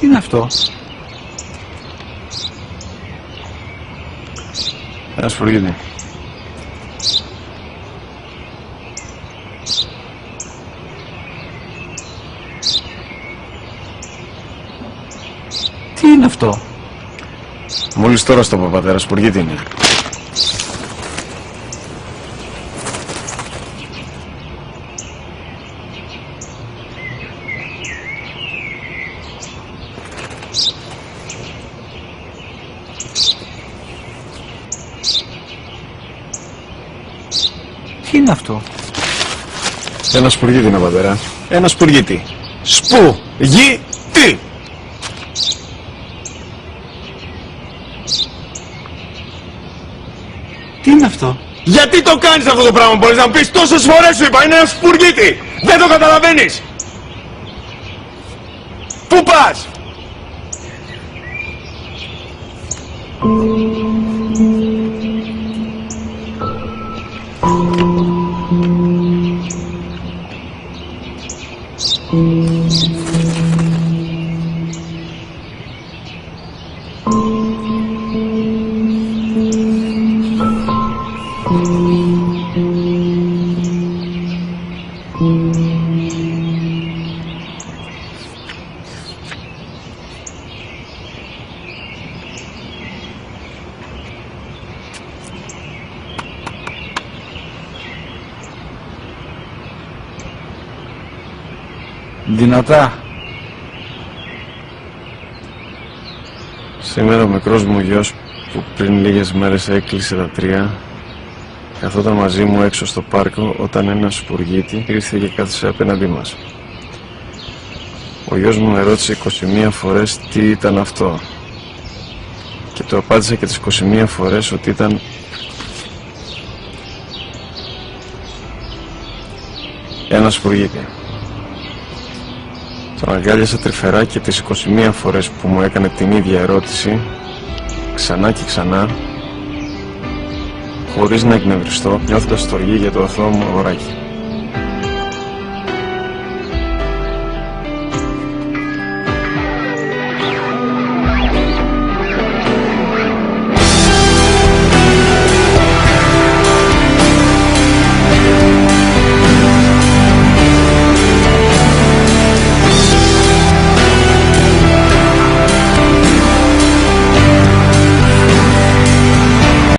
Τι είναι αυτό? Ένα σπουργίτη. Τι είναι αυτό? Μόλις τώρα στο είπα, πατέρα, σπουργίτη είναι. Τι είναι αυτό? Ένα σπουργίτη είναι, πατέρα. Ένα σπουργίτη. Σπου-γι-τι! Τι είναι αυτό? Γιατί το κάνεις αυτό το πράγμα, μπορείς να μου πεις? Τόσες φορές σου είπα, είναι ένα σπουργίτη! Δεν το καταλαβαίνεις! Πού πας? Δυνατά. Σήμερα ο μικρός μου γιος που πριν λίγες μέρες έκλεισε τα 3 καθόταν μαζί μου έξω στο πάρκο όταν ένα σπουργίτη ήρθε και κάθισε απέναντί μας. Ο γιος μου με ρώτησε 21 φορές τι ήταν αυτό και του απάντησα και τις 21 φορές ότι ήταν ένα σπουργίτη. Τον αγκάλιασα τρυφερά και τις 21 φορές που μου έκανε την ίδια ερώτηση ξανά και ξανά, χωρίς να εκνευριστώ, νιώθοντας στοργή για το αθώο μου αγοράκι.